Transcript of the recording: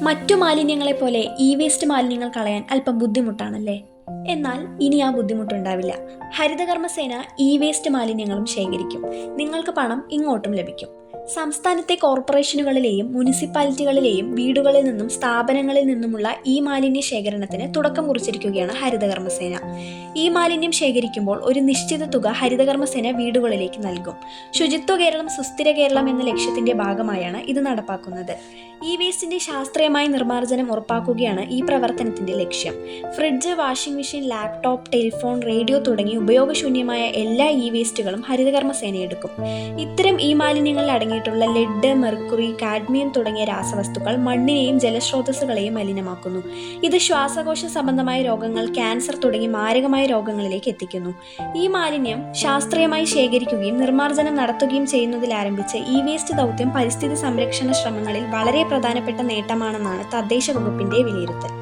മറ്റു മാലിന്യങ്ങളെപ്പോലെ E waste മാലിന്യങ്ങൾ കളയാൻ അല്പം ബുദ്ധിമുട്ടാണല്ലേ? എന്നാൽ ഇനി ആ ബുദ്ധിമുട്ടുണ്ടാവില്ല. ഹരിതകർമ്മസേന ഇ വേസ്റ്റ് മാലിന്യങ്ങളും ശേഖരിക്കും. നിങ്ങൾക്ക് പണം ഇങ്ങോട്ടും ലഭിക്കും. സംസ്ഥാനത്തെ കോർപ്പറേഷനുകളിലെയും മുനിസിപ്പാലിറ്റികളിലെയും വീടുകളിൽ നിന്നും സ്ഥാപനങ്ങളിൽ നിന്നുമുള്ള ഈ മാലിന്യ ശേഖരണത്തിന് തുടക്കം കുറിച്ചിരിക്കുകയാണ് ഹരിതകർമ്മസേന. ഈ മാലിന്യം ശേഖരിക്കുമ്പോൾ ഒരു നിശ്ചിത തുക ഹരിതകർമ്മസേന വീടുകളിലേക്ക് നൽകും. ശുചിത്വ കേരളം സുസ്ഥിര കേരളം എന്ന ലക്ഷ്യത്തിന്റെ ഭാഗമായാണ് ഇത് നടപ്പാക്കുന്നത്. ഇ വേസ്റ്റിന്റെ ശാസ്ത്രീയമായ നിർമ്മാർജ്ജനം ഉറപ്പാക്കുകയാണ് ഈ പ്രവർത്തനത്തിന്റെ ലക്ഷ്യം. Fridge, washing machine, laptop, telephone, radio തുടങ്ങി ഉപയോഗശൂന്യമായ എല്ലാ ഇ വേസ്റ്റുകളും ഹരിതകർമ്മസേന എടുക്കും. ഇത്തരം ഈ മാലിന്യങ്ങളിൽ അടങ്ങിയിട്ടുള്ള ലെഡ്, മെർക്കുറി, കാഡ്മിയം തുടങ്ങിയ രാസവസ്തുക്കൾ മണ്ണിനെയും ജലസ്രോതസ്സുകളെയും മലിനമാക്കുന്നു. ഇത് ശ്വാസകോശ സംബന്ധമായ രോഗങ്ങൾ, ക്യാൻസർ തുടങ്ങി മാരകമായ രോഗങ്ങളിലേക്ക് എത്തിക്കുന്നു. ഈ മാലിന്യം ശാസ്ത്രീയമായി ശേഖരിക്കുകയും നിർമ്മാർജ്ജനം നടത്തുകയും ചെയ്യുന്നതിൽ ആരംഭിച്ച ഇ വേസ്റ്റ് ദൗത്യം പരിസ്ഥിതി സംരക്ഷണ ശ്രമങ്ങളിൽ വളരെ പ്രധാനപ്പെട്ട നേട്ടമാണെന്നാണ് തദ്ദേശ വകുപ്പിന്റെ വിലയിരുത്തൽ.